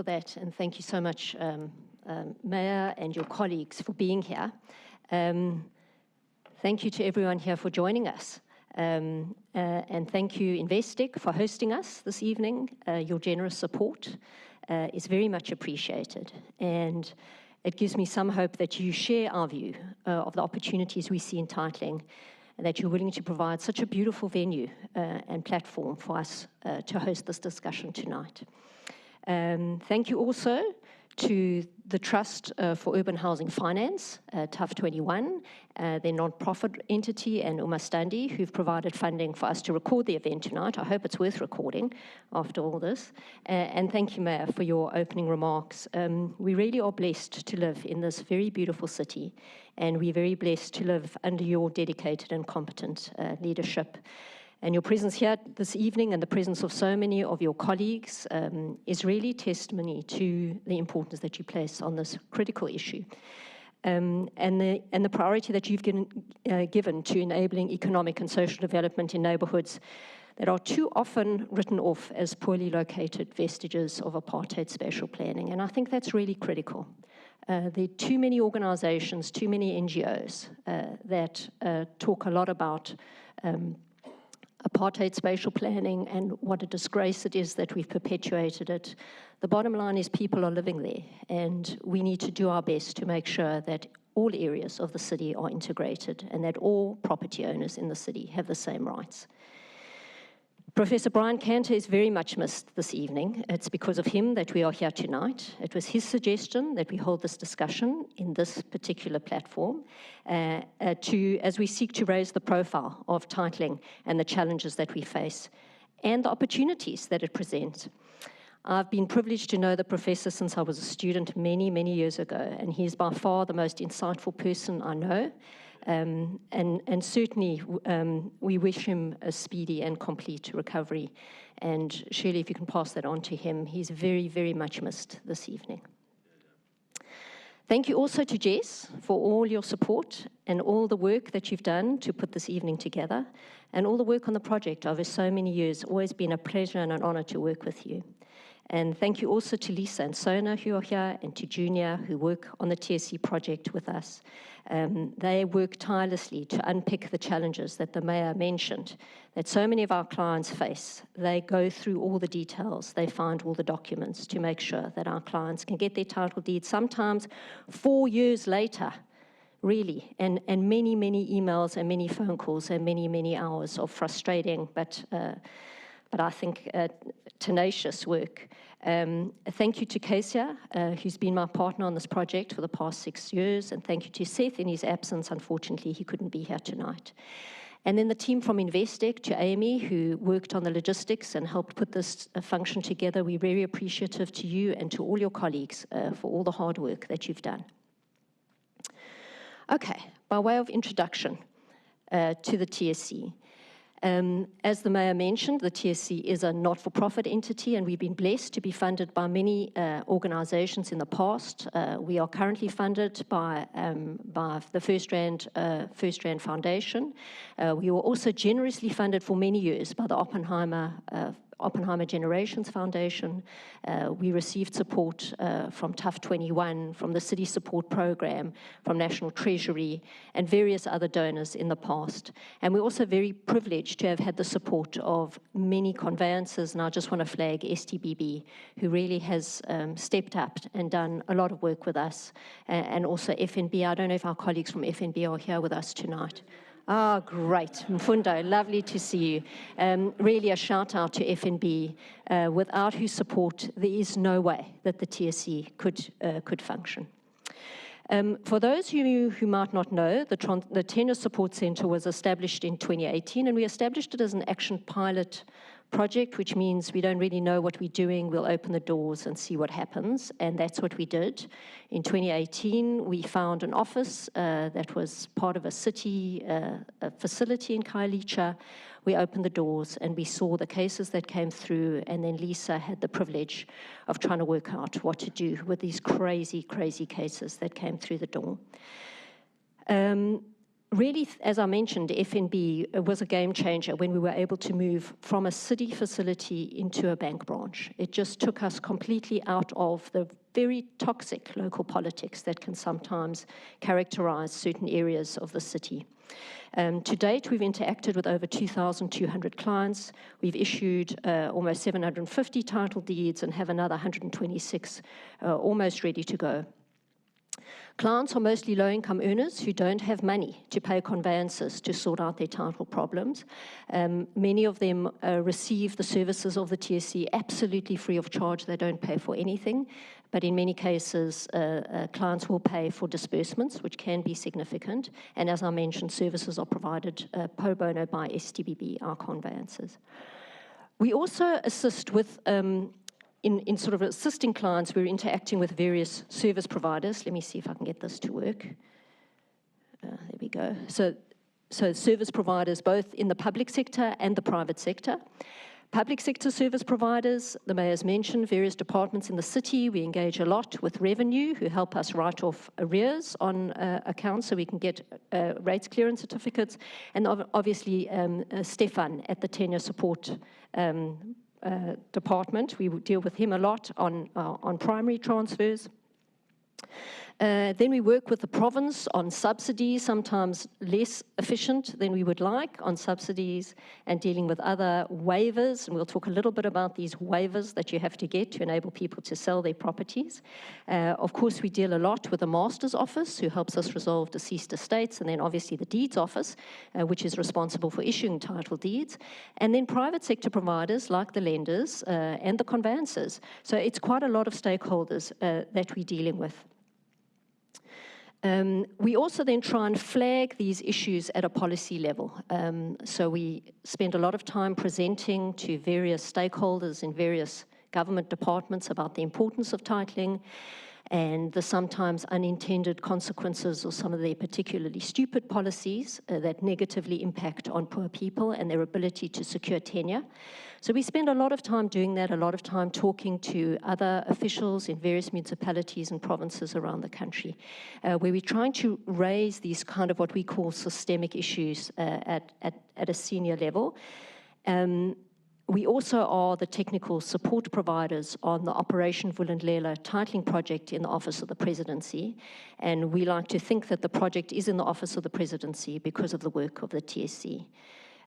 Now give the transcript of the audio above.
for that, and thank you so much, Mayor and your colleagues, for being here. Thank you to everyone here for joining us. And thank you, Investec, for hosting us this evening. Your generous support is very much appreciated. And it gives me some hope that you share our view of the opportunities we see in titling, and that you're willing to provide such a beautiful venue and platform for us to host this discussion tonight. Thank you also to the Trust for Urban Housing Finance, TUF 21, their non-profit entity, and Umastandi, who've provided funding for us to record the event tonight. I hope it's worth recording after all this. And thank you, Mayor, for your opening remarks. We really are blessed to live in this very beautiful city, and we're very blessed to live under your dedicated and competent leadership. And your presence here this evening and the presence of so many of your colleagues is really testimony to the importance that you place on this critical issue. And the priority that you've given to enabling economic and social development in neighbourhoods that are too often written off as poorly located vestiges of apartheid spatial planning. And I think that's really critical. There are too many organisations, too many NGOs that talk a lot about apartheid spatial planning and what a disgrace it is that we've perpetuated it. The bottom line is people are living there, and we need to do our best to make sure that all areas of the city are integrated and that all property owners in the city have the same rights. Professor Brian Cantor is very much missed this evening. It's because of him that we are here tonight. It was his suggestion that we hold this discussion in this particular platform as we seek to raise the profile of titling and the challenges that we face and the opportunities that it presents. I've been privileged to know the professor since I was a student many, many years ago, and he's by far the most insightful person I know. And certainly we wish him a speedy and complete recovery. And Shirley, if you can pass that on to him, he's very, very much missed this evening. Thank you also to Jess for all your support and all the work that you've done to put this evening together, and all the work on the project over so many years. Always been a pleasure and an honor to work with you. And thank you also to Lisa and Sona, who are here, and to Junior, who work on the TSC project with us. They work tirelessly to unpick the challenges that the Mayor mentioned, that so many of our clients face. They go through all the details, they find all the documents to make sure that our clients can get their title deed, sometimes 4 years later, really, and many, many emails and many phone calls and many, many hours of frustrating, but I think tenacious work. Thank you to Kesia, who's been my partner on this project for the past 6 years, and thank you to Seth in his absence. Unfortunately, he couldn't be here tonight. And then the team from Investec, to Amy, who worked on the logistics and helped put this function together. We're very appreciative to you and to all your colleagues for all the hard work that you've done. Okay, by way of introduction to the TSC. As the Mayor mentioned, the TSC is a not-for-profit entity, and we've been blessed to be funded by many organisations in the past. We are currently funded by the First Rand Foundation. We were also generously funded for many years by the Oppenheimer Generations Foundation. We received support from TUF 21, from the City Support Program, from National Treasury, and various other donors in the past. And we're also very privileged to have had the support of many conveyancers, and I just want to flag STBB, who really has stepped up and done a lot of work with us, and also FNB. I don't know if our colleagues from FNB are here with us tonight. Ah, great. Mfundo, lovely to see you. Really a shout out to FNB, without whose support there is no way that the TSC could function. For those of you who might not know, the Tenure Support Centre was established in 2018, and we established it as an action pilot project, which means we don't really know what we're doing. We'll open the doors and see what happens, and that's what we did. In 2018, we found an office that was part of a city facility in Khayelitsha. We opened the doors and we saw the cases that came through, and then Lisa had the privilege of trying to work out what to do with these crazy, crazy cases that came through the door. Really, as I mentioned, FNB was a game changer when we were able to move from a city facility into a bank branch. It just took us completely out of the very toxic local politics that can sometimes characterize certain areas of the city. To date, we've interacted with over 2,200 clients. We've issued almost 750 title deeds and have another 126 almost ready to go. Clients are mostly low-income earners who don't have money to pay conveyancers to sort out their title problems. Many of them receive the services of the TSC absolutely free of charge. They don't pay for anything. But in many cases, clients will pay for disbursements, which can be significant. And as I mentioned, services are provided pro bono by STBB, our conveyancers. We also assist with in sort of assisting clients, we're interacting with various service providers. Let me see if I can get this to work. There we go. So service providers, both in the public sector and the private sector. Public sector service providers, the Mayor's mentioned, various departments in the city. We engage a lot with revenue, who help us write off arrears on accounts so we can get rates clearance certificates. And obviously, Stefan at the Tenure Support Department. We deal with him a lot on primary transfers. Then we work with the province on subsidies, sometimes less efficient than we would like on subsidies, and dealing with other waivers. And we'll talk a little bit about these waivers that you have to get to enable people to sell their properties. Of course, we deal a lot with the Master's Office, who helps us resolve deceased estates, and then obviously the Deeds Office, which is responsible for issuing title deeds, and then private sector providers like the lenders and the conveyancers. So it's quite a lot of stakeholders that we're dealing with. We also then try and flag these issues at a policy level. So we spend a lot of time presenting to various stakeholders in various government departments about the importance of titling and the sometimes unintended consequences of some of their particularly stupid policies that negatively impact on poor people and their ability to secure tenure. So we spend a lot of time doing that, a lot of time talking to other officials in various municipalities and provinces around the country, where we're trying to raise these kind of what we call systemic issues at a senior level. We also are the technical support providers on the Operation Vulindlela titling project in the Office of the Presidency. And we like to think that the project is in the Office of the Presidency because of the work of the TSC.